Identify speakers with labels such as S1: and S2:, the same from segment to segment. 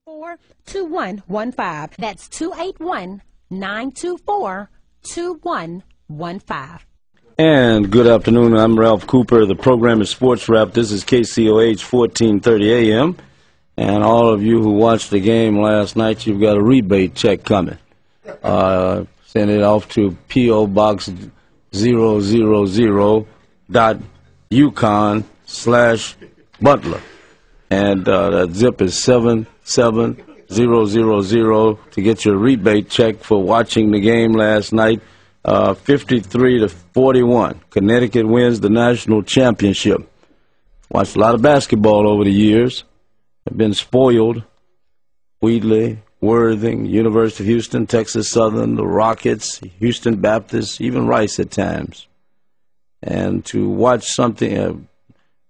S1: 924-2115. That's 281-924-2115.
S2: And good afternoon. I'm Ralph Cooper. The program is Sports Wrap. This is KCOH 1430 AM. And all of you who watched the game last night, you've got a rebate check coming. Send it off to P.O. Box 000.Yukon/Butler. And that zip is 77000 to get your rebate check for watching the game last night. 53-41. Connecticut wins the national championship. Watched a lot of basketball over the years. I've been spoiled. Wheatley, Worthing, University of Houston, Texas Southern, the Rockets, Houston Baptist, even Rice at times. And to watch something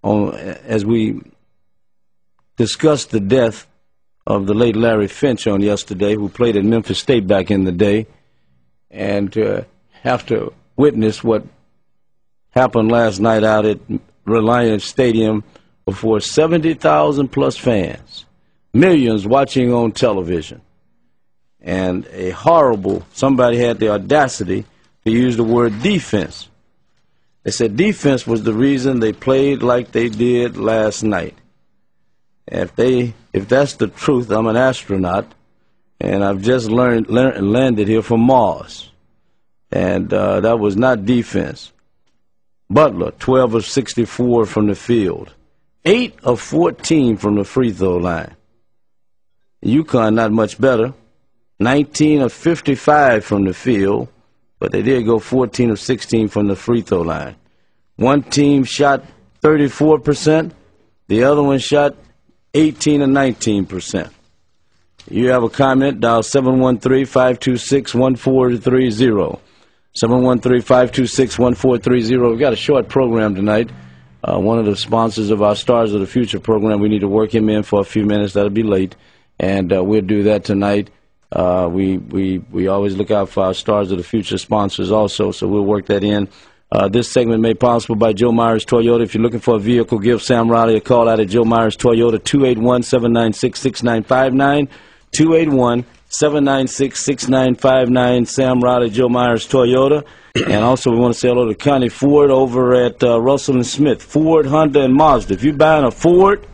S2: as we discussed the death of the late Larry Finch on yesterday, who played at Memphis State back in the day, and to have to witness what happened last night out at Reliance Stadium before 70,000 plus fans, millions watching on television, and somebody had the audacity to use the word defense. They said defense was the reason they played like they did last night. If that's the truth, I'm an astronaut, and I've just landed here from Mars. And that was not defense. Butler, 12 of 64 from the field. 8 of 14 from the free throw line. UConn not much better. 19 of 55 from the field, but they did go 14 of 16 from the free throw line. One team shot 34%. The other one shot 18 or 19%. You have a comment, dial 713-526-1430. 713-526-1430. We've got a short program tonight. One of the sponsors of our Stars of the Future program, we need to work him in for a few minutes. That'll be late, and we'll do that tonight. We always look out for our Stars of the Future sponsors also, so we'll work that in. This segment made possible by Joe Myers Toyota. If you're looking for a vehicle, give Sam Riley a call out at Joe Myers Toyota, 281-796-6959, 281-796-6959, Sam Riley, Joe Myers Toyota. And also we want to say hello to Connie Ford over at Russell and Smith, Ford, Honda, and Mazda. If you're buying a Ford,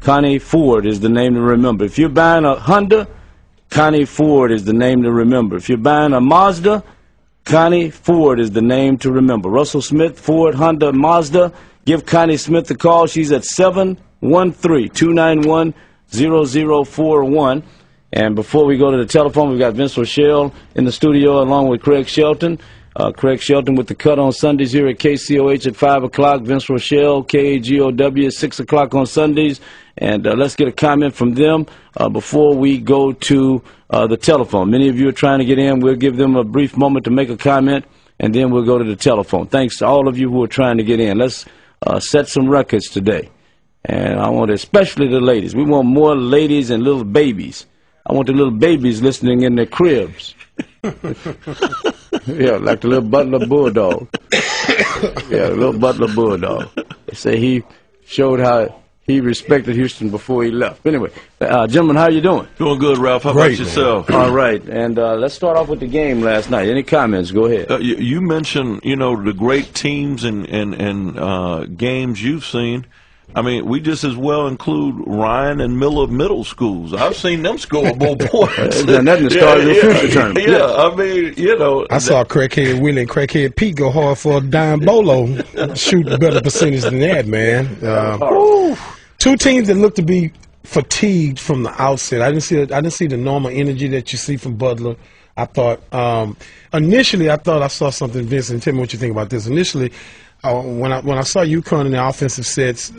S2: Connie Ford is the name to remember. If you're buying a Honda, Connie Ford is the name to remember. If you're buying a Mazda, Connie Ford is the name to remember. Russell Smith, Ford, Honda, Mazda. Give Connie Smith a call. She's at 713-291-0041. And before we go to the telephone, we've got Vince Rochelle in the studio along with Craig Shelton. Craig Shelton with the cut on Sundays here at KCOH at 5 o'clock. Vince Rochelle, KAGOW at 6 o'clock on Sundays. And let's get a comment from them before we go to the telephone. Many of you are trying to get in. We'll give them a brief moment to make a comment, and then we'll go to the telephone. Thanks to all of you who are trying to get in. Let's set some records today. And I want especially the ladies. We want more ladies and little babies. I want the little babies listening in their cribs. Yeah, like the little Butler Bulldog. Yeah, the little Butler Bulldog. They say he showed how he respected Houston before he left. Anyway, gentlemen, how you doing?
S3: Doing good, Ralph. How about yourself?
S2: All right, and let's start off with the game last night. Any comments? Go ahead.
S3: You mentioned, the great teams and games you've seen. I mean, we just as well include Ryan and Miller middle schools. I've seen them score more points.
S2: And that's the start of the future tournament.
S3: Yeah, I mean,
S4: I saw Crackhead Willie and Crackhead Pete go hard for a dime bolo, shoot better percentage than that, man. Two teams that look to be fatigued from the outset. I didn't see the normal energy that you see from Butler. I thought initially I saw something. Vincent, tell me what you think about this. Initially, when I saw UConn in the offensive sets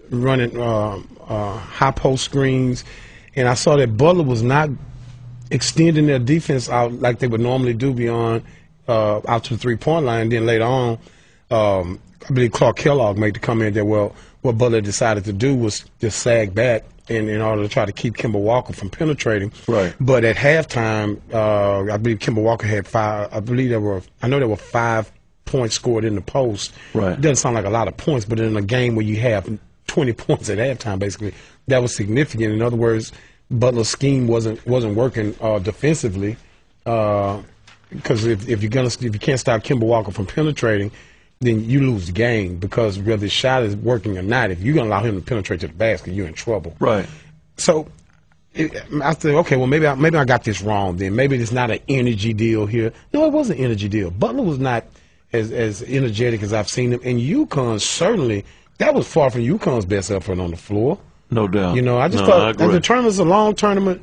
S4: running high post screens, and I saw that Butler was not extending their defense out like they would normally do beyond out to the 3-point line. Then later on, I believe Clark Kellogg made the comment that, well, what Butler decided to do was just sag back in order to try to keep Kemba Walker from penetrating.
S3: Right.
S4: But at halftime, I believe Kemba Walker had I know there were 5 points scored in the post.
S3: Right.
S4: It doesn't sound like a lot of points, but in a game where you have 20 points at halftime, basically, that was significant. In other words, Butler's scheme wasn't working defensively. Because if you can't stop Kemba Walker from penetrating, then you lose the game, because whether the shot is working or not, if you're gonna allow him to penetrate to the basket, you're in trouble.
S3: Right.
S4: So I said, okay, well maybe I got this wrong. Then maybe it's not an energy deal here. No, it was an energy deal. Butler was not as energetic as I've seen him, and UConn certainly, that was far from UConn's best effort on the floor.
S3: No doubt.
S4: You know, I just thought the tournament's a long tournament.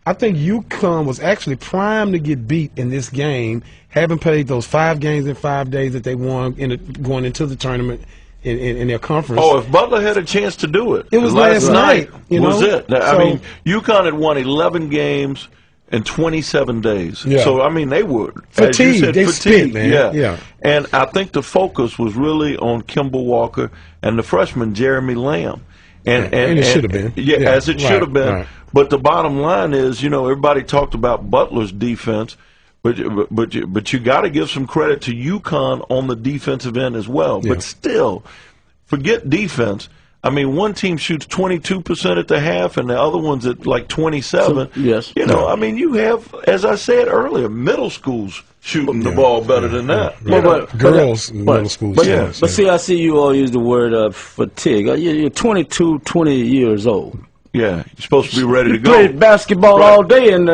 S4: I think UConn was actually primed to get beat in this game, having played those 5 games in 5 days that they won going into the tournament in their conference.
S3: Oh, if Butler had a chance to do it.
S4: It was last night. You know?
S3: Was it. I mean, UConn had won 11 games in 27 days.
S4: Yeah.
S3: So, I mean, they were
S4: fatigued.
S3: As you said,
S4: they
S3: fatigued.
S4: spit, man. Yeah.
S3: And I think the focus was really on Kemba Walker and the freshman Jeremy Lamb. And
S4: it should have been.
S3: Yeah, as it should have been.
S4: Right.
S3: But the bottom line is, you know, everybody talked about Butler's defense, but you got to give some credit to UConn on the defensive end as well.
S4: Yeah.
S3: But still, forget defense. I mean, one team shoots 22% at the half, and the other one's at like 27.
S2: Yes.
S3: You know, I mean, you have, as I said earlier, middle schools shooting the ball better than that.
S4: Yeah. Girls in middle school.
S2: But see, I see you all use the word fatigue. You're 22, 20 years old.
S3: Yeah, you're supposed to be ready to
S2: You
S3: go.
S2: played basketball all day in the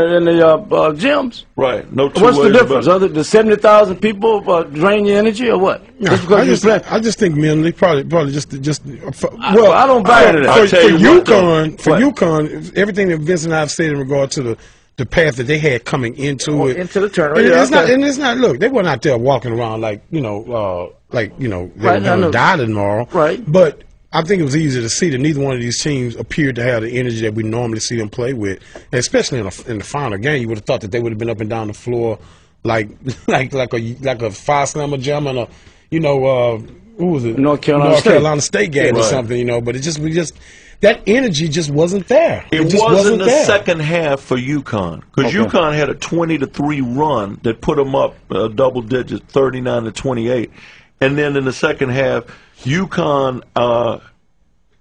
S2: gyms.
S3: Right. No two
S2: What's the
S3: ways
S2: difference?
S3: about it.
S2: Other the 70,000 people drain your energy, or what?
S4: No,
S2: Just because
S4: I just think mentally, probably just.
S2: Well, I don't buy into that.
S3: I'll tell you what,
S4: UConn, everything that Vince and I have said in regard to the path that they had coming into it,
S2: into the tournament.
S4: It's not. Look, they weren't out there walking around like they were going to die tomorrow.
S2: Right.
S4: But I think it was easy to see that neither one of these teams appeared to have the energy that we normally see them play with, and especially in the final game. You would have thought that they would have been up and down the floor like a five slammer jam and who was it?
S2: North Carolina
S4: State game or something, But that energy just wasn't there.
S3: It
S4: just
S3: wasn't the
S4: there.
S3: second half for UConn, because UConn had a 20-3 run that put them up double digits, 39-28, and then in the second half, UConn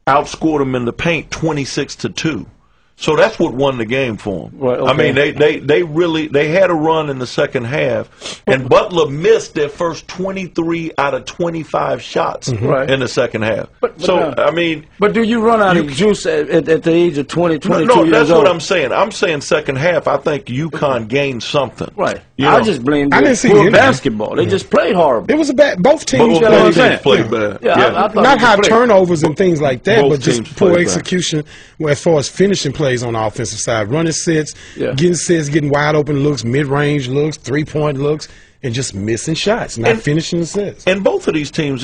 S3: outscored them in the paint 26-2. So that's what won the game for them.
S2: Right, okay.
S3: I mean, they really had a run in the second half, and Butler missed their first 23 out of 25 shots in the second half. But
S2: do you run out of juice at the age of 20, 22
S3: no,
S2: years
S3: that's
S2: old?
S3: what I'm saying. I'm saying second half, I think UConn gained something.
S2: Right.
S3: You know?
S2: I just blame
S4: poor
S2: basketball. They just played horrible.
S4: It was both teams.
S3: Both teams played bad.
S2: Yeah.
S4: Not high turnovers and things like that,
S3: Both
S4: but just
S3: teams
S4: poor
S3: played
S4: execution as far as finishing plays on the offensive side. Running sets, getting wide open looks, mid-range looks, three-point looks, and just missing shots, not finishing the sets.
S3: And both of these teams,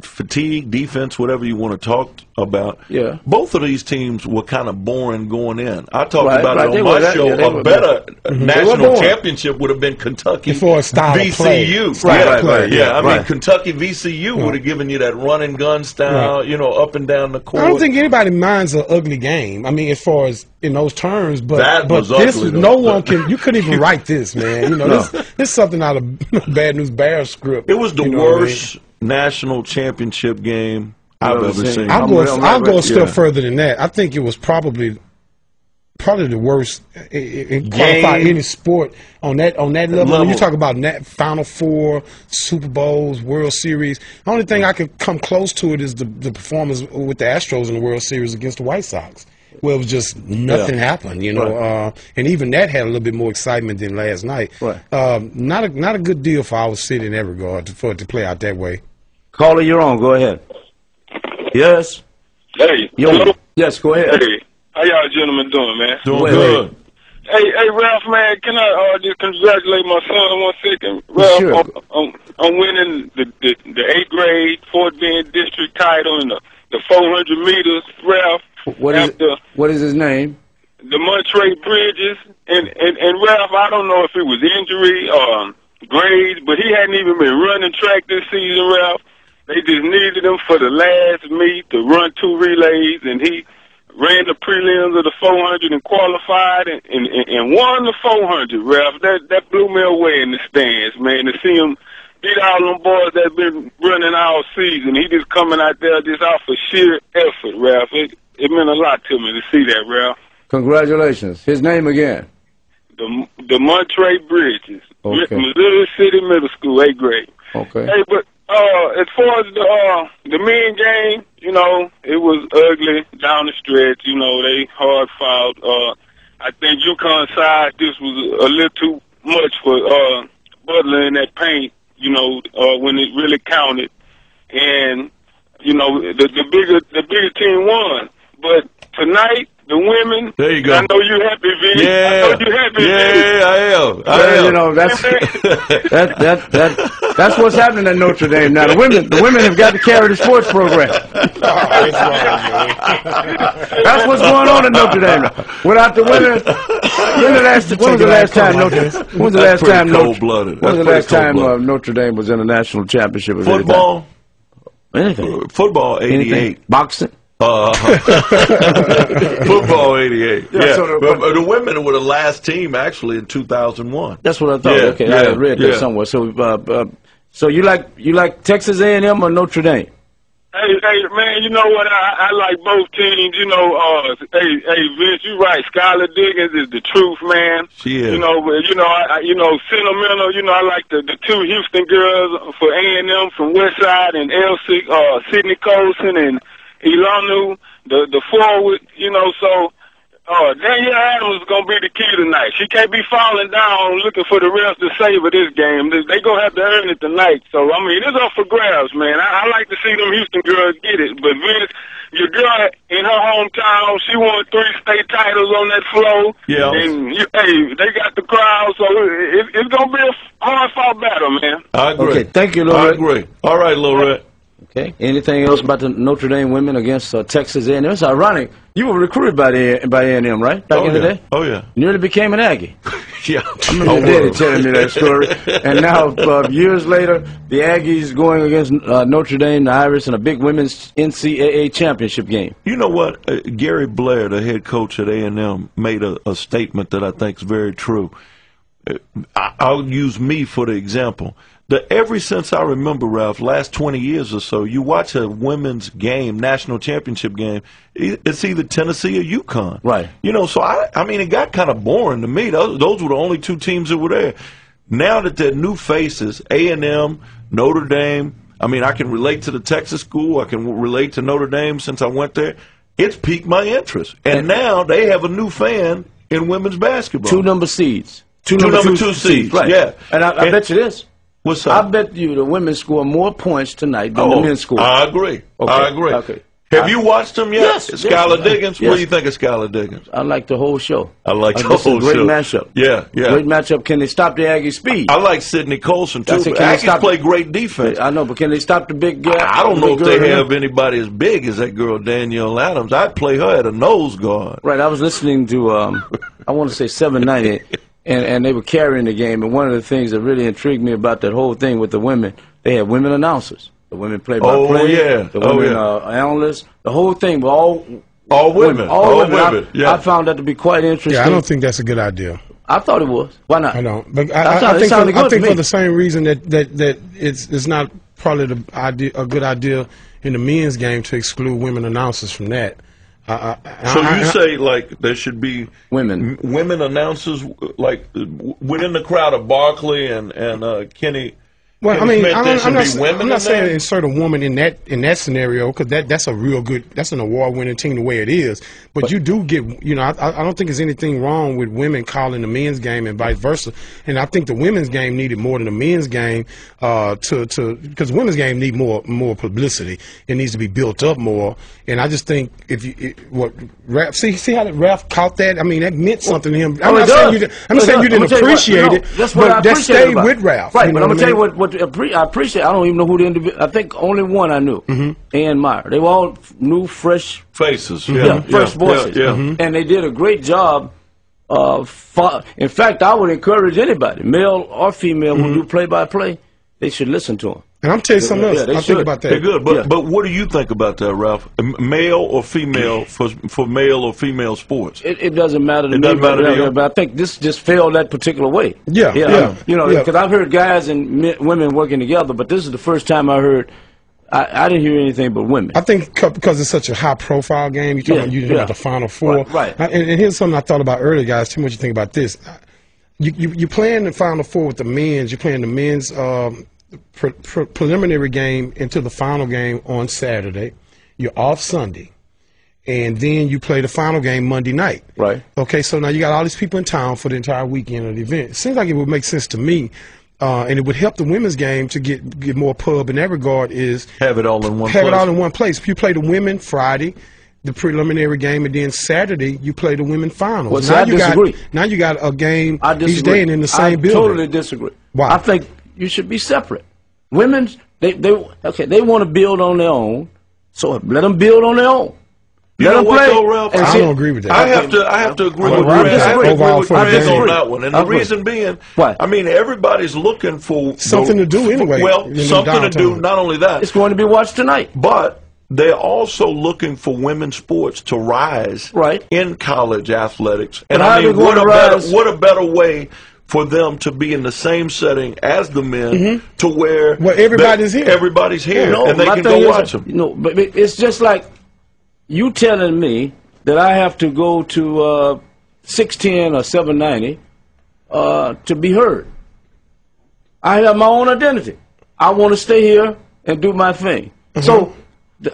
S3: fatigue, defense, whatever you want to talk about, both of these teams were kind of boring going in. I talked about it on my show. A better national championship would have been Kentucky VCU. I mean, Kentucky VCU would have given you that run and gun style, up and down the court.
S4: I don't think anybody minds an ugly game. I mean, as far as in those terms, but this
S3: ugly,
S4: no one can. You couldn't even write this, man. This is something out of Bad News Bears script.
S3: It was the worst national championship game I've ever seen.
S4: I'll go a step further than that. I think it was probably the worst in qualify any sport on that level. When you talk about Final Four, Super Bowls, World Series, the only thing I could come close to it is the performance with the Astros in the World Series against the White Sox. Well, it was just nothing happened, and even that had a little bit more excitement than last night.
S2: Right.
S4: Not a good deal for our city in that regard for it to play out that way.
S2: Caller, you're on. Go ahead. Yes.
S1: Hey.
S2: Hello? Yes, go ahead.
S1: Hey. How y'all gentlemen doing, man?
S3: Doing good.
S1: Hey, Ralph, man, can I just congratulate my son 1 second? Ralph,
S2: Sure.
S1: I'm winning the 8th grade Fort Bend district title in the 400 meters, Ralph.
S2: What is his name?
S1: The Monterey Bridges. And Ralph, I don't know if it was injury or grades, but he hadn't even been running track this season, Ralph. They just needed him for the last meet to run 2 relays, and he ran the prelims of the 400 and qualified and won the 400, Ralph. That blew me away in the stands, man, to see him beat all them boys that been running all season. He just coming out there just off of sheer effort, Ralph. It meant a lot to me to see that, Ralph.
S2: Congratulations. His name again?
S1: The Montre Bridges.
S2: Okay.
S1: Missouri City Middle School, 8th grade.
S2: Okay.
S1: Hey, but as far as the men game, you know, it was ugly down the stretch. You know, they hard fouled. I think UConn side, this was a little too much for Butler in that paint, you know, when it really counted. And, you know, the bigger team won. But tonight, the women.
S3: There you go.
S1: I know you happy, V.
S3: Yeah.
S1: I know you happy,
S3: yeah, I am.
S2: You know, that's what's happening at Notre Dame now. The women have got to carry the sports program. That's what's going on at Notre Dame now. Without the women, when was the last time Notre Dame was in a national championship?
S3: Football?
S2: Anything.
S3: Football, 88.
S2: Anything. Boxing?
S3: Football 88. Yeah,
S2: so
S3: but the women were the last team actually in 2001.
S2: That's what I thought.
S3: Yeah,
S2: okay,
S3: yeah,
S2: I read that somewhere. So, so you like Texas A&M or Notre Dame?
S1: Hey, man, you know what? I like both teams. You know, hey, Vince, you right. Skylar Diggins is the truth, man.
S3: She is.
S1: You know, sentimental. You know, I like the two Houston girls for A&M from Westside and LC, Sydney Colson and Ilanu, the forward. You know, so Danielle Adams is gonna be the key tonight. She can't be falling down looking for the refs to save her this game. They gonna have to earn it tonight. So I mean, it's up for grabs, man. I like to see them Houston girls get it. But Vince, your girl in her hometown, she won 3 state titles on that floor.
S3: Yeah.
S1: And they got the crowd, so it's gonna be a hard fought battle, man.
S3: I agree.
S2: Okay, thank you, Lorette.
S3: I agree. All right, Lorette.
S2: Okay. Anything else about the Notre Dame women against Texas A&M? It's ironic. You were recruited by A&M, right? Back in the day?
S3: Oh, yeah.
S2: Nearly became an Aggie.
S3: Yeah.
S2: I remember Daddy telling me that story. And now, years later, the Aggies going against Notre Dame, the Irish, in a big women's NCAA championship game.
S3: You know what? Gary Blair, the head coach at A&M, made a statement that I think is very true. I'll use me for the example. Ever since I remember, Ralph, last 20 years or so, you watch a women's game, national championship game, it's either Tennessee or UConn.
S2: Right.
S3: You know, so I mean, it got kind of boring to me. Those were the only 2 teams that were there. Now that they're new faces, A&M, Notre Dame, I mean, I can relate to the Texas school. I can relate to Notre Dame since I went there. It's piqued my interest. And now they have a new fan in women's basketball.
S2: 2 number seeds.
S3: Two number two seeds.
S2: Right.
S3: Yeah.
S2: And I bet you this.
S3: What's up?
S2: I bet you the women score more points tonight than the men score.
S3: I agree.
S2: Okay.
S3: I agree.
S2: Okay.
S3: Have you watched them yet?
S2: Yes.
S3: Skylar Diggins?
S2: Yes.
S3: What do you think of Skylar Diggins?
S2: I like the whole show.
S3: I like the
S2: This is
S3: whole
S2: a great
S3: show.
S2: matchup.
S3: Yeah, yeah.
S2: Great matchup. Can they stop the Aggie speed?
S3: I like Sydney Colson, too.
S2: That's it.
S3: But
S2: Can they
S3: Aggies
S2: stop-
S3: play great defense.
S2: I know, but can they stop the big guy?
S3: I don't know if
S2: the
S3: they
S2: big girl?
S3: have anybody as big as that girl, Danielle Adams. I'd play her at a nose guard.
S2: Right. I was listening to, I want to say 790, and they were carrying the game. And one of the things that really intrigued me about that whole thing with the women, they had women announcers. The women play-by-play.
S3: Oh, yeah.
S2: The women analysts. The whole thing, all
S3: women.
S2: All women.
S3: Yeah.
S2: I found that to be quite interesting.
S4: Yeah, I don't think that's a good idea.
S2: I thought it was. Why not?
S4: I don't. But
S2: I
S4: think for the same reason that it's not probably a good idea in the men's game to exclude women announcers from that.
S3: So you say like there should be
S2: women
S3: announcers like within the crowd of Barkley and Kenny.
S4: Well, I
S3: Kenny
S4: mean,
S3: Smith,
S4: I'm not saying insert a woman in that scenario because that's a real good, that's an award-winning team the way it is. But you do get, you know, I don't think there's anything wrong with women calling the men's game and vice versa. And I think the women's game needed more than the men's game because the women's game need more publicity. It needs to be built up more. And I just think if you Ralph, see how that Ralph caught that? I mean, that meant something to him. I'm not saying you didn't appreciate it, but that stayed with Ralph.
S2: Right, but I'm gonna tell you what I appreciate. I don't even know who the individual. I think only one I knew. Ann Meyer. They were all new, fresh
S3: faces.
S2: Fresh voices. And they did a great job. In fact, I would encourage anybody, male or female, who do play-by-play, they should listen to them.
S4: And I'm telling you something else. I think about that.
S3: They're good, but what do you think about that, Ralph? Male or female for male or female sports?
S2: It doesn't matter to me.
S3: Doesn't matter to you?
S2: But I think this just fell that particular way.
S4: Yeah.
S2: You know, because I've heard guys and women working together, but this is the first time I heard I didn't hear anything but women.
S4: I think because it's such a high-profile game, you're talking about the Final Four.
S2: Right.
S4: And here's something I thought about earlier, guys. Tell me what you think about this. You playing the Final Four with the men's. You're playing the men's preliminary game into the final game on Saturday. You're off Sunday. And then you play the final game Monday night.
S2: Right.
S4: Okay, so now you got all these people in town for the entire weekend of the event. It seems like it would make sense to me, and it would help the women's game to get more pub in that regard, is
S3: have it all in one place.
S4: Have it all in one place. If you play the women Friday, the preliminary game, and then Saturday you play the women finals.
S2: Well, I disagree.
S4: Now you got a game each day and in the same building.
S2: I totally disagree.
S4: Why?
S2: I think you should be separate. Women's, they want to build on their own, so let them build on their own.
S3: You know what, though, Ralph?
S4: I don't agree with that.
S3: I have to agree with Greg. I agree with Greg on that one. And the reason being, I mean, everybody's looking for
S4: something to do anyway.
S3: Well, something to do. Not only that,
S2: it's going to be watched tonight.
S3: But they're also looking for women's sports to rise in college athletics. And I mean, what a better way for them to be in the same setting as the men, to where
S4: everybody's here.
S3: Everybody's here, and they can go watch them.
S2: No, but it's just like you telling me that I have to go to 610 or 790 to be heard. I have my own identity. I want to stay here and do my thing. So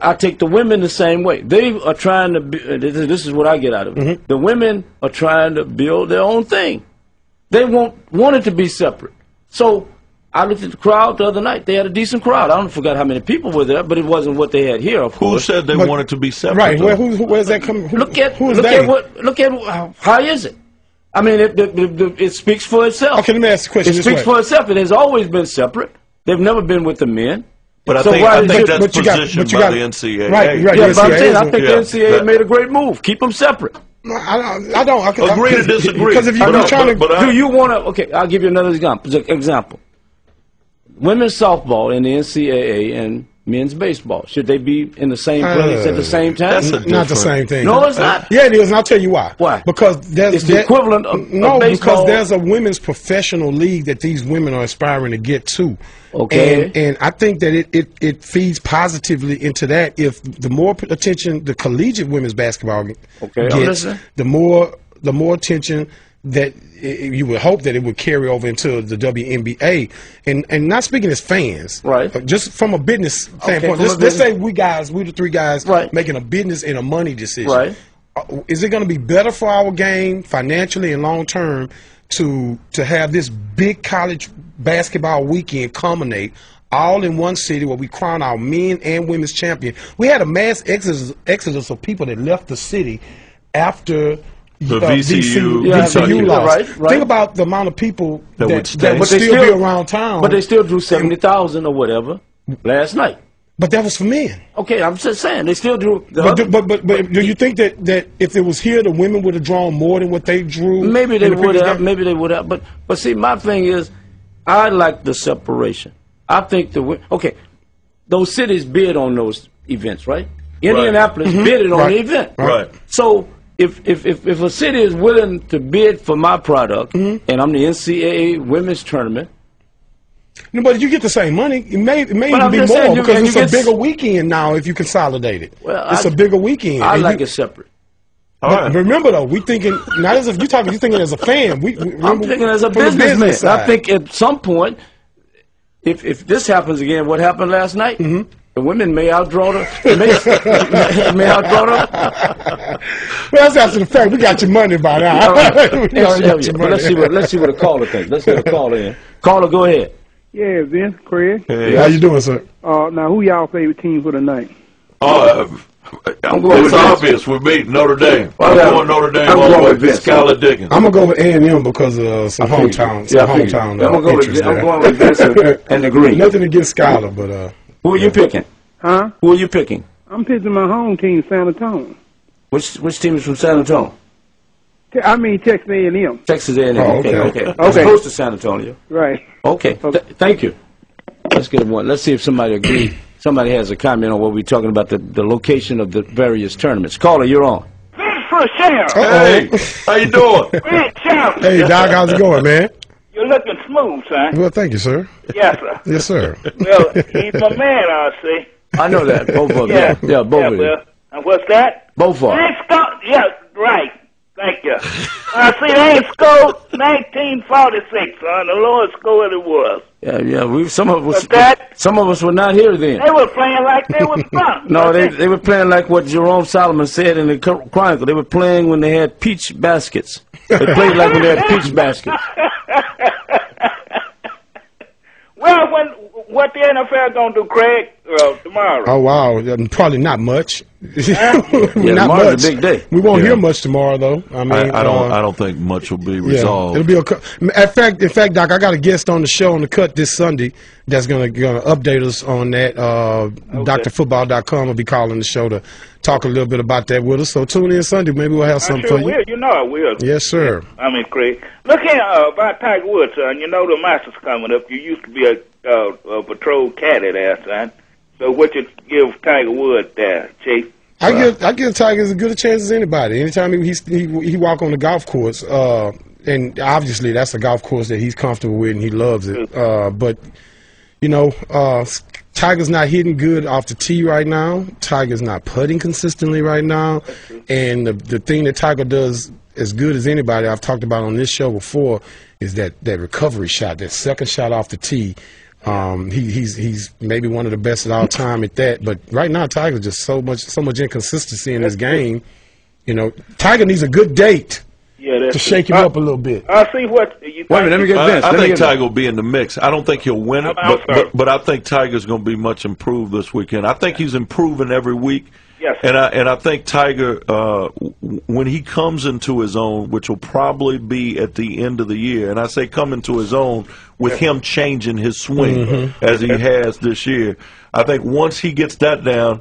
S2: I take the women the same way. They are trying to. This is what I get out of it. The women are trying to build their own thing. They want it to be separate. So I looked at the crowd the other night. They had a decent crowd. I don't forget how many people were there, but it wasn't what they had here, of course.
S3: Who said they wanted to be separate?
S4: Right. Where's that coming?
S2: Look at how is it? I mean, it speaks for itself.
S4: Okay, let me ask the question.
S2: It speaks for itself. It has always been separate. They've never been with the men.
S3: But I think that's positioned by the NCAA.
S4: Right.
S2: Yeah, but I think the NCAA made a great move. Keep them separate.
S4: I don't
S3: agree to disagree.
S4: Because if you're trying to,
S2: do you want to? Okay, I'll give you another example. Women's softball in the NCAA and men's baseball, should they be in the same place at the same time?
S3: That's
S4: not the same thing.
S2: No, it's not.
S4: Yeah, it is, and I'll tell you why.
S2: Why?
S4: Because
S2: it's the equivalent of baseball.
S4: Because there's a women's professional league that these women are aspiring to get to.
S2: Okay.
S4: And I think that it feeds positively into that. If the more attention the collegiate women's basketball gets, the more attention that you would hope that it would carry over into the WNBA, and not speaking as fans,
S2: right?
S4: Just from a business standpoint. Let's say we the three guys, making a business and a money decision.
S2: Right.
S4: Is it going to be better for our game financially and long term to have this big college basketball weekend culminate all in one city where we crown our men and women's champion? We had a mass exodus of people that left the city after
S3: the VCU
S4: loss. Right. Think about the amount of people that would still be around town.
S2: But they still drew 70,000 or whatever last night.
S4: But that was for men.
S2: Okay, I'm just saying they still drew.
S4: But do you think that if it was here, the women would have drawn more than what they drew?
S2: Maybe they would have. Maybe they would have. But see, my thing is, I like the separation. I think those cities bid on those events, right? Indianapolis bidded on the event,
S3: right?
S2: So if a city is willing to bid for my product, and I'm the NCAA women's tournament.
S4: No, but you get the same money. It may even be more because it's a bigger weekend now if you consolidate it.
S2: Well,
S4: it's a bigger weekend.
S2: I like it separate.
S4: But remember, though, we thinking not as if you're thinking as a fan.
S2: I'm thinking as a businessman. I think at some point, if this happens again, what happened last night, the women may outdraw the may outdraw them.
S4: Well, that's after the fact. We got your money by now.
S2: But let's see what a caller thinks. Let's get a caller in. Caller, go ahead.
S5: Yeah, Vince, Craig.
S4: Hey, how you doing, sir?
S5: Now, who y'all favorite team for tonight?
S3: It's obvious. We're beating Notre Dame. I'm going Notre Dame all the way with Skylar Diggins.
S4: I'm going to go with A&M because of some hometown
S2: I'm going with Vince and the Green.
S4: Nothing against Skylar, but...
S2: Who are you picking?
S5: Huh?
S2: Who are you picking?
S5: I'm picking my home team, San Antonio.
S2: Which team is from San Antonio?
S5: I mean Texas A&M.
S2: Texas A&M. Okay. As opposed to San Antonio.
S5: Right.
S2: Okay. Thank you. Let's get one. Let's see if somebody agrees. Somebody has a comment on what we're talking about, the location of the various tournaments. Caller, you're on.
S5: For Sam.
S3: Hey, how you doing?
S4: Hey, Doc, how's it going, man?
S5: You're looking smooth, son.
S4: Well, thank you, sir.
S5: Yes, sir.
S4: Yes, sir.
S5: Well, he's my man, I see.
S2: I know that. Both of them.
S6: Yeah.
S2: Yeah, both of them.
S6: Well, and what's that?
S2: Both of them.
S6: Yeah, right. Thank you. See, they ain't scored 1946, son. The lowest score it was.
S2: Yeah. Some of us were not here then.
S6: They were playing like they was drunk.
S2: No, they were playing like what Jerome Solomon said in the Chronicle. They were playing when they had peach baskets. They played like when they had peach baskets.
S6: Well, what the NFL gonna do, Craig, tomorrow?
S4: Oh wow, probably not much.
S2: Not
S4: much.
S2: A big day.
S4: We won't hear much tomorrow, though. I mean,
S3: I don't think much will be resolved.
S4: It'll be in fact, Doc, I got a guest on the show on the cut this Sunday that's gonna update us on that. DrFootball.com will be calling the show to talk a little bit about that with us. So tune in Sunday. Maybe we'll have something for you.
S6: Will. You know I will.
S4: Yes, sir.
S6: I mean, Craig. Look here about Tiger Woods, son. You know the Masters coming up. You used to be a patrol caddy there, son. So what you give Tiger Woods there, Chase?
S4: I give Tiger as good a chance as anybody. Anytime he walk on the golf course, and obviously that's a golf course that he's comfortable with and he loves it. But you know, Tiger's not hitting good off the tee right now. Tiger's not putting consistently right now. And the thing that Tiger does as good as anybody I've talked about on this show before is that recovery shot, that second shot off the tee. He's maybe one of the best at all time at that. But right now, Tiger's just so much inconsistency in his game. You know, Tiger needs a good date to shake him up a little bit.
S6: I'll see what you.
S2: Wait a minute, let me get Vince.
S3: I think Tiger will be in the mix. I don't think he'll win it, but I think Tiger's going to be much improved this weekend. I think he's improving every week.
S6: Yes.
S3: And I think Tiger, when he comes into his own, which will probably be at the end of the year, and I say come into his own with him changing his swing as he has this year, I think once he gets that down,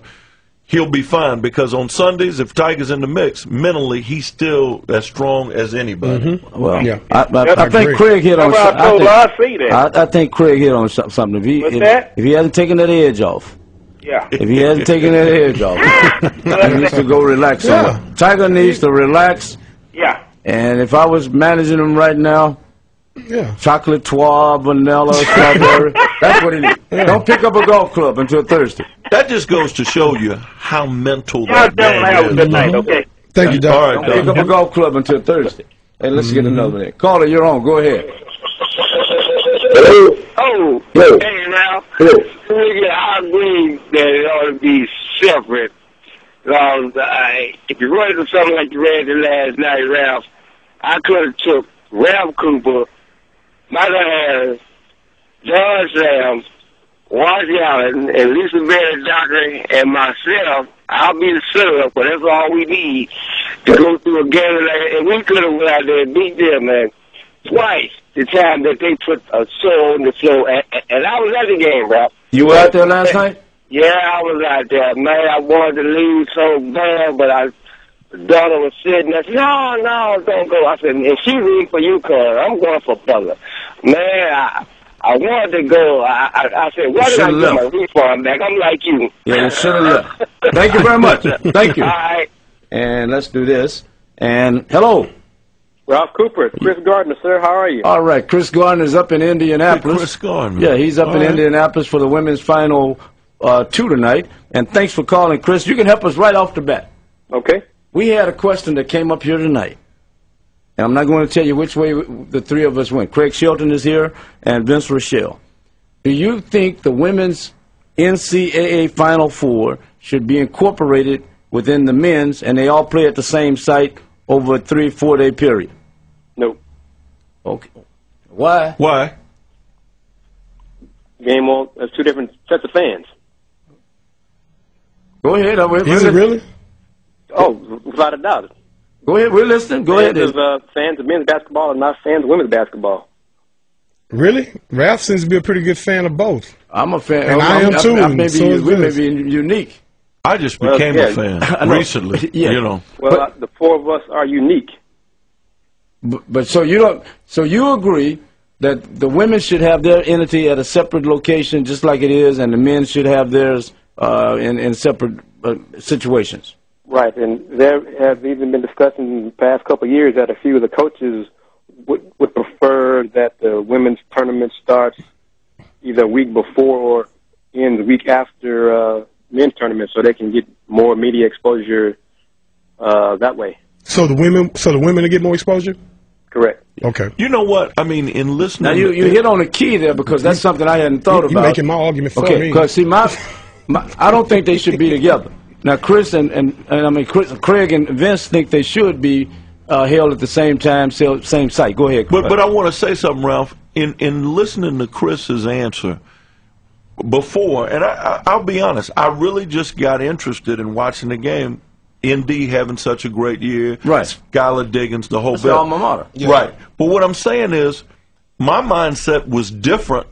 S3: he'll be fine. Because on Sundays, if Tiger's in the mix, mentally he's still as strong as anybody.
S2: Well,
S4: yeah.
S2: I think Craig hit on something. I think Craig hit on something. If he hasn't taken that edge off.
S6: Yeah.
S2: If he hasn't taken that edge off, he needs to go relax somewhere. Tiger needs to relax.
S6: Yeah.
S2: And if I was managing him right now, chocolate noir, vanilla, strawberry, that's what he needs. Don't pick up a golf club until Thursday.
S3: That just goes to show you how mental that
S6: have a
S3: game
S6: good
S3: is.
S6: night, okay?
S4: Thank you, Doc.
S3: All right,
S2: Don't pick up a golf club until Thursday. Hey, let's get another there. Caller, you're on. Go ahead.
S1: Oh, hey, now, I agree that it ought to be separate. If you run into something like you ran the last night, Ralph, I could have took Ralph Cooper, Michael Harris, John Sam, Ward Allen, and Lisa Berry Dockery, and myself. I'll be the setup, but that's all we need to go through a game like that. And we could have went out there and beat them, man, twice the time that they put a soul in the flow. And I was at the game, bro.
S2: You were out there last night?
S1: Yeah, I was out there, man. I wanted to leave so bad, but the daughter was sitting there. No, don't go. I said, and she rooting for you, cuz I'm going for Butler. Man, I wanted to go. I said, why did I get my refund back? I'm like you.
S2: Yeah, you should have left. Thank you very much. Thank you.
S1: All right.
S2: And let's do this. And hello.
S7: Ralph Cooper, Chris Gardner, sir. How are you?
S2: All right. Chris Gardner's up in Indianapolis.
S3: Chris Gardner.
S2: Yeah, he's up in Indianapolis for the women's final 2 tonight. And thanks for calling, Chris. You can help us right off the bat.
S7: Okay.
S2: We had a question that came up here tonight. And I'm not going to tell you which way the three of us went. Craig Shelton is here and Vince Rochelle. Do you think the women's NCAA Final Four should be incorporated within the men's and they all play at the same site over a 3-4 day period?
S7: No.
S2: Okay. Why?
S3: Why?
S7: Game on. There's two different sets of fans.
S2: Go ahead.
S4: Is it really?
S7: Oh, without a doubt.
S2: Go ahead. We're listening. Go ahead.
S7: Fans of men's basketball and not fans of women's basketball.
S4: Really? Ralph seems to be a pretty good fan of both.
S2: I'm a fan.
S4: And I am too.
S2: We may be unique.
S3: I just became a fan recently. You know.
S7: Well, the four of us are unique.
S2: But so you don't. So you agree that the women should have their entity at a separate location, just like it is, and the men should have theirs in separate situations.
S7: Right, and there have even been discussions in the past couple of years that a few of the coaches would prefer that the women's tournament starts either a week before or ends a week after men's tournament so they can get more media exposure that way.
S4: So the women to get more exposure?
S7: Correct.
S4: Okay.
S3: You know what? I mean, in listening...
S2: Now, you hit on a key there because that's something I hadn't thought about.
S4: You're making my argument for me.
S2: Okay, because, see, I don't think they should be together. Now, Chris and I mean, Craig and Vince think they should be held at the same time, same site. Go ahead.
S3: But I want to say something, Ralph. In listening to Chris's answer before, and I'll be honest, I really just got interested in watching the game. ND having such a great year.
S2: Right.
S3: Skylar Diggins, the whole
S2: That's
S3: bit.
S2: the alma mater.
S3: Yeah. Right. But what I'm saying is, my mindset was different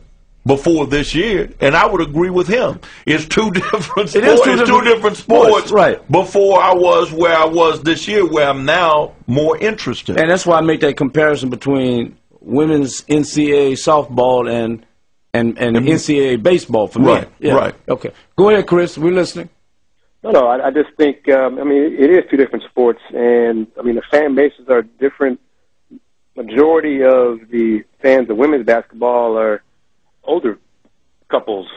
S3: before this year, and I would agree with him. It's two different sports. It's two different sports.
S2: Right.
S3: Before I was where I was this year, where I'm now more interested.
S2: And that's why I make that comparison between women's NCAA softball and NCAA baseball for me.
S3: Right.
S2: Yeah. Right. Okay. Go ahead, Chris. We're listening.
S7: No, I just think, I mean, it is two different sports, and, I mean, the fan bases are different. Majority of the fans of women's basketball are older couples.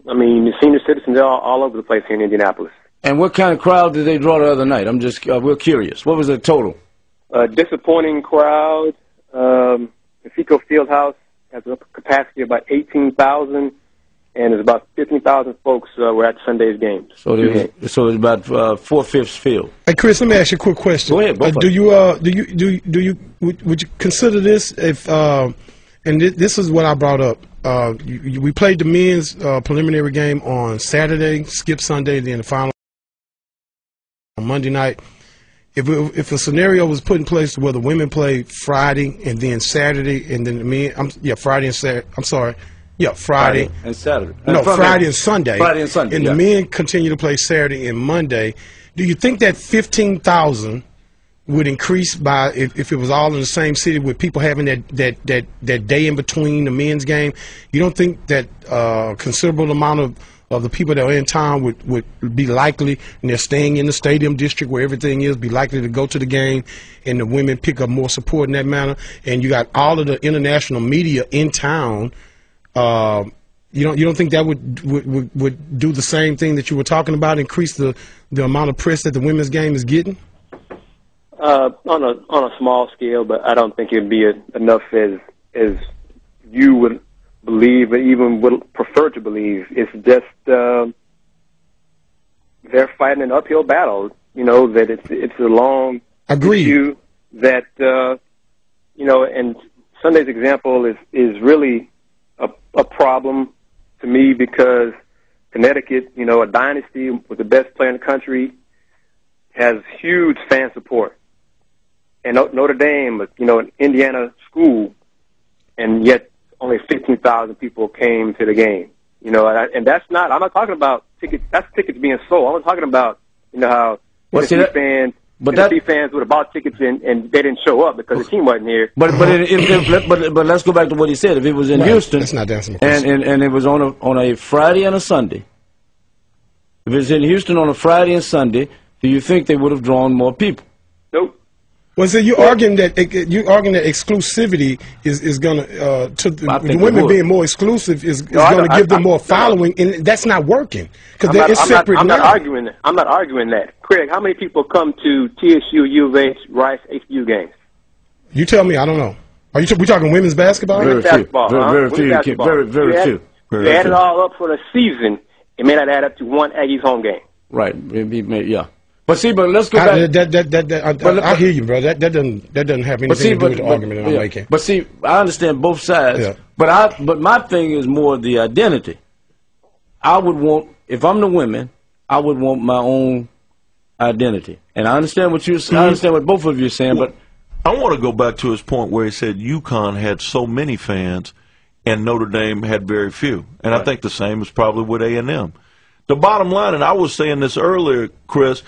S7: I mean, the senior citizens are all over the place here in Indianapolis.
S2: And what kind of crowd did they draw the other night? I'm just, we're curious. What was the total?
S7: Disappointing crowd. The FECO Fieldhouse has a capacity of about 18,000. And there's about 15,000 folks were at Sunday's games. So
S2: it's about 4/5 field.
S4: Hey, Chris, let me ask you a quick question.
S2: Go ahead.
S4: Would you consider this if? And this is what I brought up. We played the men's preliminary game on Saturday, skipped Sunday, then the final on Monday night. If a scenario was put in place where the women played Friday and then Saturday, and then the men, Friday and Saturday. I'm sorry. Yeah, Friday
S2: and Saturday.
S4: No, Friday and Sunday.
S2: Friday and Sunday.
S4: And the men continue to play Saturday and Monday. Do you think that 15,000 would increase by if it was all in the same city with people having that day in between the men's game? You don't think that a considerable amount of the people that are in town would be likely, and they're staying in the stadium district where everything is, be likely to go to the game, and the women pick up more support in that manner? And you got all of the international media in town. You don't think that would do the same thing that you were talking about, increase the amount of press that the women's game is getting?
S7: On a small scale, but I don't think it'd be enough as you would believe, or even would prefer to believe. It's just they're fighting an uphill battle. You know that it's a long issue that and Sunday's example is really a problem to me because Connecticut, a dynasty with the best player in the country, has huge fan support. And Notre Dame, an Indiana school, and yet only 15,000 people came to the game. And that's not, I'm not talking about tickets, that's tickets being sold. I'm talking about, how Tennessee fans would have bought tickets and they didn't show up because the team wasn't here.
S2: But let's go back to what he said. If it was in Houston,
S4: that's not dancing and
S2: it was on a Friday and a Sunday. If it was in Houston on a Friday and Sunday, do you think they would have drawn more people?
S7: Nope.
S4: Well, so you're arguing that exclusivity is going to the women being more exclusive is going to give them more following, and that's not working because it's separate.
S7: I'm not arguing that. I'm not arguing that. Craig, how many people come to TSU, U of H, Rice, HBU games?
S4: You tell me. I don't know. Are we talking women's basketball?
S2: Very few. Very few. Very few.
S7: You add it all up for the season, it may not add up to one Aggies home game.
S2: Right. Yeah. But let's go back.
S4: I hear you, bro. That doesn't have anything to do with the argument that I'm making.
S2: But see, I understand both sides. Yeah. But my thing is more the identity. I would want, if I'm the women, I would want my own identity. And I understand what I understand what both of you are saying, but
S3: I want to go back to his point where he said UConn had so many fans and Notre Dame had very few. And I think the same is probably with A&M. The bottom line, and I was saying this earlier, Chris,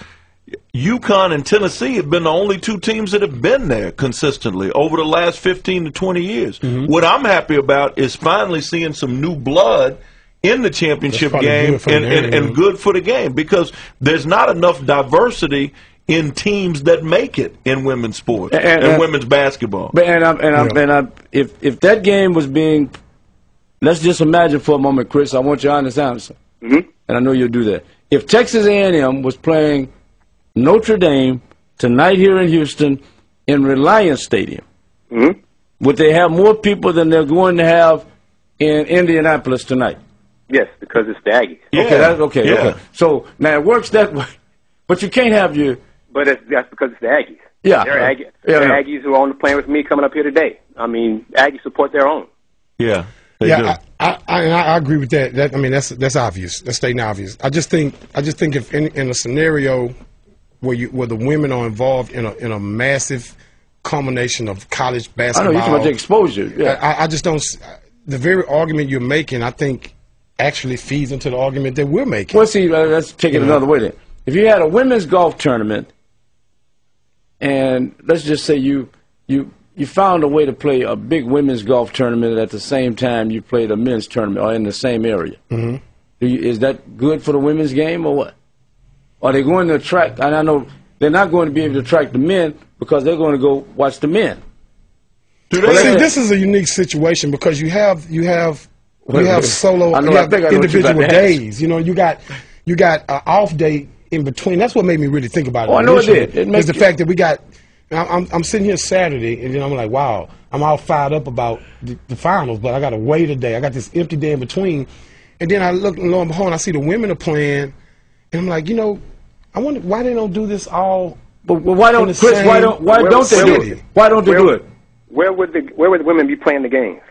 S3: UConn and Tennessee have been the only two teams that have been there consistently over the last 15 to 20 years. What I'm happy about is finally seeing some new blood in the championship game and good for the game, because there's not enough diversity in teams that make it in women's sports and women's basketball.
S2: If that game was being, let's just imagine for a moment, Chris, I want your honest answer, and I know you'll do that. if Texas A&M was playing Notre Dame tonight here in Houston in Reliance Stadium, would they have more people than they're going to have in Indianapolis tonight?
S7: Yes, because it's the Aggies.
S2: Yeah. Okay, okay. So now it works that way, but you can't have your.
S7: But that's because it's the Aggies.
S2: Yeah.
S7: There are Aggies who are on the plane with me coming up here today. I mean, Aggies support their own.
S3: Yeah.
S4: I agree with that. I mean, that's obvious. That's stating obvious. I just think if in a scenario where the women are involved in a massive combination of college basketball,
S2: I know you're talking about the exposure. Yeah.
S4: I just don't. The very argument you're making, I think, actually feeds into the argument that we're making.
S2: Well, see, let's take it another way then. If you had a women's golf tournament, and let's just say you found a way to play a big women's golf tournament at the same time you played a men's tournament, or in the same area, is that good for the women's game or what? Are they going to attract? And I know they're not going to be able to attract the men because they're going to go watch the men.
S4: See, this is a unique situation because you have solo, individual days. You know, you got an off day in between. That's what made me really think about it.
S2: Oh, I know it did. It's
S4: the fact that we got. I'm sitting here Saturday, and then I'm like, wow, I'm all fired up about the finals, but I got to wait a day. I got this empty day in between, and then I look, and lo and behold, I see the women are playing, and I'm like, I wonder why they don't do this all.
S2: But why don't Chris? Why don't they do it? Why don't they do it?
S7: Where would the women be playing the games?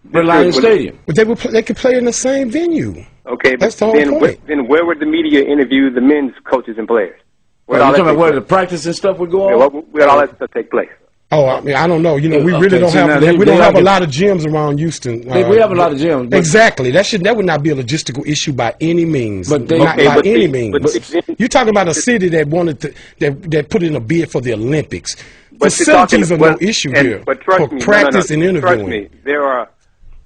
S2: Reliance Stadium.
S4: But they could play in the same venue.
S7: Okay,
S4: that's the whole point.
S7: Then where would the media interview the men's coaches and players?
S2: You're talking about where the practice and stuff would go on?
S7: Where all that stuff take place?
S4: Oh, I mean, I don't know. We really don't have. We don't have a lot of gyms around Houston.
S2: We have a lot of gyms.
S4: Exactly. That would not be a logistical issue by any means. But not by any means. You're talking about a city that wanted to that put in a bid for the Olympics. Facilities are no issue here.
S7: But trust me,
S4: practice and interviewing.
S7: Trust me, there are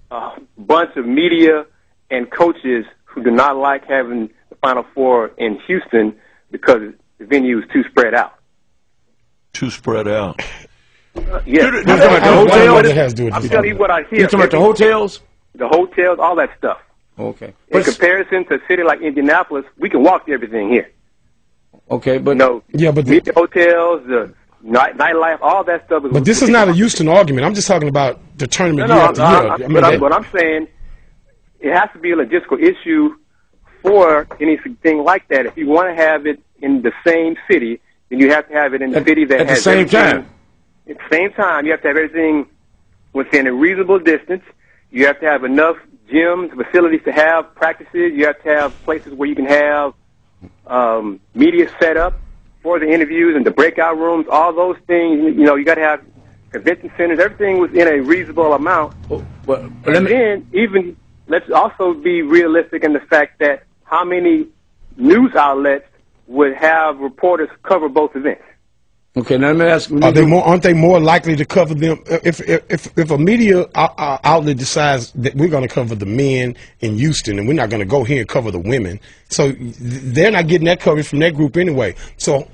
S7: a bunch of media and coaches who do not like having the Final Four in Houston because the venue is too spread out.
S3: Too spread out.
S7: Yes.
S2: I'm
S7: telling you what I hear.
S2: You're talking about the hotels?
S7: The hotels, all that stuff.
S2: Okay.
S7: In comparison to a city like Indianapolis, we can walk to everything here.
S2: Okay, but
S7: the hotels, the nightlife, all that stuff.
S4: But this is not a Houston argument. I'm just talking about the tournament year after year.
S7: But I'm saying it has to be a logistical issue for anything like that. If you want to have it in the same city, then you have to have it in the city that
S2: at
S7: has
S2: the same time.
S7: At the same time, you have to have everything within a reasonable distance. You have to have enough gyms, facilities to have practices. You have to have places where you can have media set up for the interviews and the breakout rooms. All those things, you got to have convention centers. Everything was in a reasonable amount. Let's also be realistic in the fact that how many news outlets would have reporters cover both events.
S2: Okay, now let me ask.
S4: Aren't they more likely to cover them if a media outlet decides that we're going to cover the men in Houston and we're not going to go here and cover the women? So they're not getting that coverage from that group anyway. So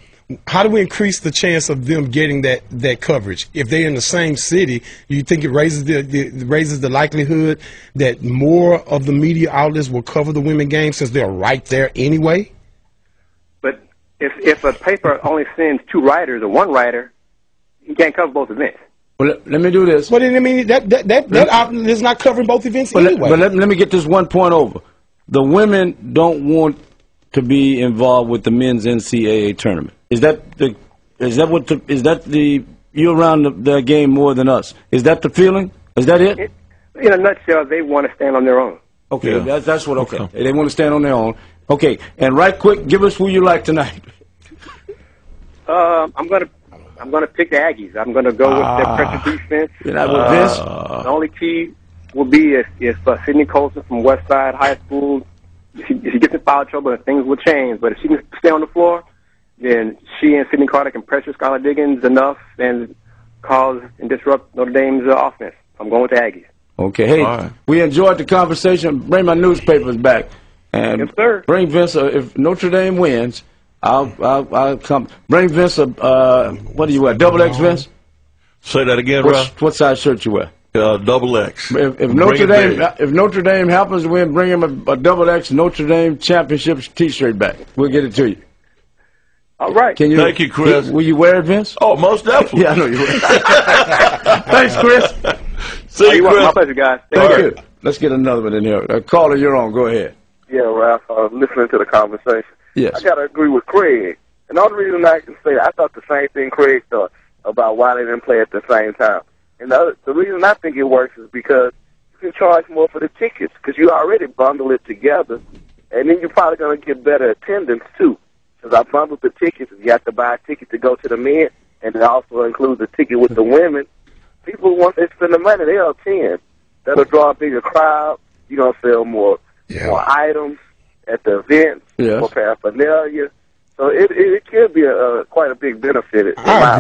S4: how do we increase the chance of them getting that coverage? If they're in the same city, you think it raises the likelihood that more of the media outlets will cover the women game since they're right there anyway?
S7: If a paper only sends 2 writers or 1 writer, he can't cover both events.
S2: Well, let me do this.
S4: But I mean, that outlet is not covering both events anyway.
S2: But let me get this one point over. The women don't want to be involved with the men's NCAA tournament. Is that you're around the game more than us? Is that the feeling? Is that it?
S7: In a nutshell, they want to stand on their own.
S2: Okay, yeah. That's what. Okay, they want to stand on their own. Okay, and right quick, give us who you like tonight.
S7: I'm gonna pick the Aggies. I'm gonna go with their pressure defense.
S2: You're not with this?
S7: The only key will be if Sydney Colson from Westside High School, if she gets in foul trouble, things will change. But if she can stay on the floor, then she and Sydney Carter can pressure Skylar Diggins enough and cause and disrupt Notre Dame's offense. I'm going with the Aggies.
S2: Okay, hey, we enjoyed the conversation. Bring my newspapers back. And
S7: yes, sir.
S2: Bring Vince. If Notre Dame wins, I'll come. Bring Vince. What do you wear? Double X, Vince?
S3: Say that again, bro.
S2: What size shirt you wear?
S3: Double X.
S2: If Notre Dame happens to win, bring him a Double X Notre Dame Championship T-shirt back. We'll get it to you.
S7: All right.
S3: Thank you, Chris.
S2: Will you wear it, Vince?
S3: Oh, most definitely.
S2: Yeah, I know you will. Thanks, Chris.
S3: See you, Chris.
S7: My pleasure, guys.
S2: Thank you. Let's get another one in here. Caller, you're on. Go ahead.
S8: Yeah, Ralph, listening to the conversation.
S2: Yes.
S8: I got to agree with Craig. And the only reason I can say I thought the same thing Craig thought about why they didn't play at the same time. And the reason I think it works is because you can charge more for the tickets because you already bundle it together. And then you're probably going to get better attendance, too. Because I bundled the tickets, and you have to buy a ticket to go to the men, and it also includes a ticket with the women. People, once they spend the money, they'll attend. That'll draw a bigger crowd. You're going to sell more items at the events, more paraphernalia. So it could be quite a big benefit.
S4: I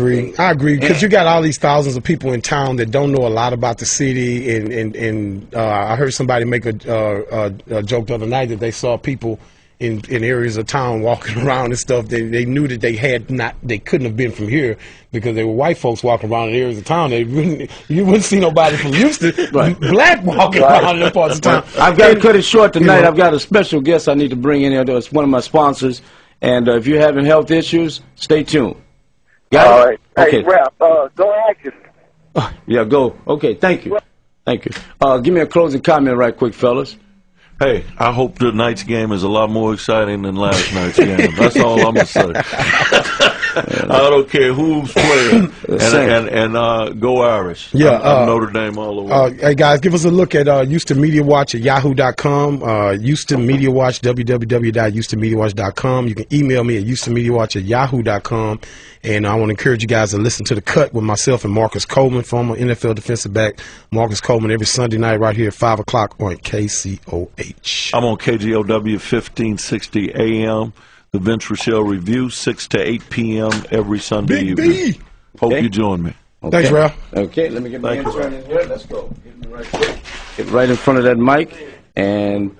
S4: agree because you got all these thousands of people in town that don't know a lot about the city, and I heard somebody make a joke the other night that they saw people in areas of town walking around and stuff. They knew that they couldn't have been from here because they were white folks walking around in areas of town. You wouldn't see nobody from Houston black walking around in them parts of town.
S2: I've got to cut it short tonight. I've got a special guest I need to bring in here. It's one of my sponsors. And if you're having health issues, stay tuned.
S8: All right.
S2: Okay.
S8: Hey, Ralph, go Atkins.
S2: Yeah, go. Okay, thank you. Thank you. Give me a closing comment right quick, fellas.
S3: Hey, I hope tonight's game is a lot more exciting than last night's game. That's all I'm going to say. I don't care who's playing. And go Irish.
S4: Yeah,
S3: I'm Notre Dame all the way.
S4: Hey, guys, give us a look at Houston Media Watch at yahoo.com. Houston Media Watch, www.houstonmediawatch.com. You can email me at houstonmediawatch at yahoo.com. And I want to encourage you guys to listen to The Cut with myself and Marcus Coleman, former NFL defensive back Marcus Coleman, every Sunday night right here at 5 o'clock on KCOH.
S3: I'm on KGOW 1560 AM. The Vince Rochelle Review, 6 to 8 p.m. every Sunday evening. Hope you join me.
S2: Okay.
S4: Thanks, Ralph.
S2: Okay, let me get my intern in here. Let's go. Get right in front of that mic and